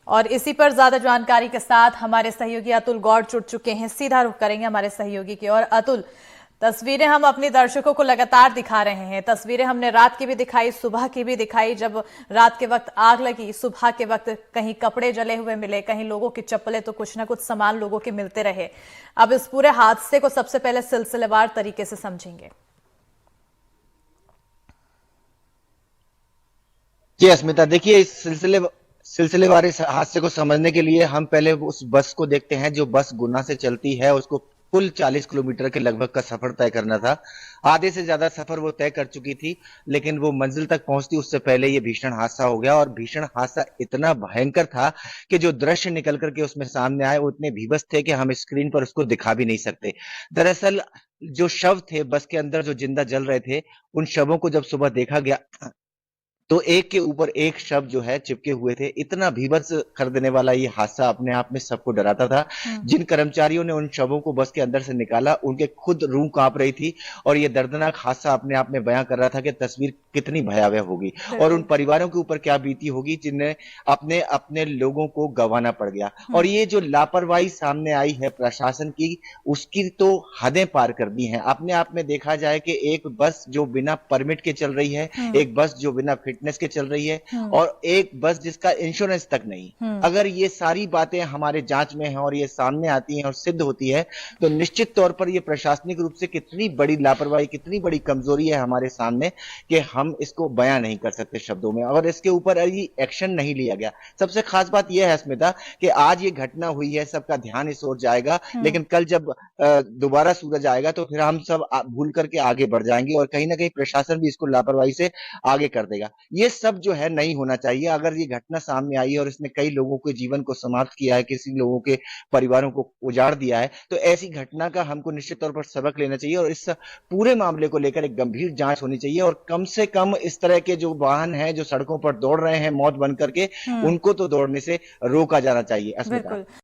और इसी पर ज्यादा जानकारी के साथ हमारे सहयोगी अतुल गौड़ जुड़ चुके हैं। सीधा रुख करेंगे हमारे सहयोगी की ओर। अतुल, तस्वीरें हम अपने दर्शकों को लगातार दिखा रहे हैं। तस्वीरें हमने रात की भी दिखाई, सुबह की भी दिखाई। जब रात के वक्त आग लगी, सुबह के वक्त कहीं कपड़े जले हुए मिले, कहीं लोगों की चप्पलें, तो कुछ ना कुछ सामान लोगों के मिलते रहे। अब इस पूरे हादसे को सबसे पहले सिलसिलेवार तरीके से समझेंगे। जी अस्मिता, देखिए इस सिलसिलेवार इस हादसे को समझने के लिए हम पहले उस बस को देखते हैं जो बस गुना से चलती है। उसको कुल 40 किलोमीटर के लगभग का सफर तय करना था। आधे से ज्यादा सफर वो तय कर चुकी थी, लेकिन वो मंजिल तक पहुंचती उससे पहले ये भीषण हादसा हो गया। और भीषण हादसा इतना भयंकर था कि जो दृश्य निकल करके उसमें सामने आए वो इतने भीभत्स थे कि हम स्क्रीन पर उसको दिखा भी नहीं सकते। दरअसल जो शव थे बस के अंदर, जो जिंदा जल रहे थे, उन शवों को जब सुबह देखा गया तो एक के ऊपर एक शव जो है चिपके हुए थे। इतना भीभत्स कर देने वाला ये हादसा अपने आप में सबको डराता था। जिन कर्मचारियों ने उन शवों को बस के अंदर से निकाला, उनके खुद रूह कांप रही थी। और ये दर्दनाक हादसा अपने आप में बयां कर रहा था कि तस्वीर कितनी भयावह होगी और उन बिल्कुल। परिवारों के ऊपर क्या बीती होगी जिन्हें अपने अपने लोगों को गंवाना पड़ गया। और ये जो लापरवाही सामने आई है प्रशासन की, उसकी तो हदें पार कर दी हैं। अपने आप में देखा जाए कि एक बस जो बिना परमिट के चल रही है, एक बस जो बिना फिटनेस के चल रही है, और एक बस जिसका इंश्योरेंस तक नहीं। अगर ये सारी बातें हमारे जांच में हैं और ये सामने आती हैं और सिद्ध होती है, तो निश्चित तौर पर ये प्रशासनिक रूप से कितनी बड़ी लापरवाही, कितनी बड़ी कमजोरी है हमारे सामने कि हम इसको बयां नहीं कर सकते शब्दों में। और इसके ऊपर अभी एक्शन नहीं लिया गया। सबसे खास बात यह है स्मिता कि आज ये घटना हुई है, सबका ध्यान इस ओर जाएगा, लेकिन कल जब दोबारा सूरज आएगा तो फिर हम सब भूल करके आगे बढ़ जाएंगे और कहीं ना कहीं प्रशासन भी इसको लापरवाही से आगे कर देगा। ये सब जो है नहीं होना चाहिए। अगर ये घटना सामने आई है और इसने कई लोगों के जीवन को समाप्त किया है, किसी लोगों के परिवारों को उजाड़ दिया है, तो ऐसी घटना का हमको निश्चित तौर पर सबक लेना चाहिए और इस पूरे मामले को लेकर एक गंभीर जांच होनी चाहिए। और कम से कम इस तरह के जो वाहन हैं जो सड़कों पर दौड़ रहे हैं मौत बन करके, उनको तो दौड़ने से रोका जाना चाहिए अस्मिता। बिल्कुल।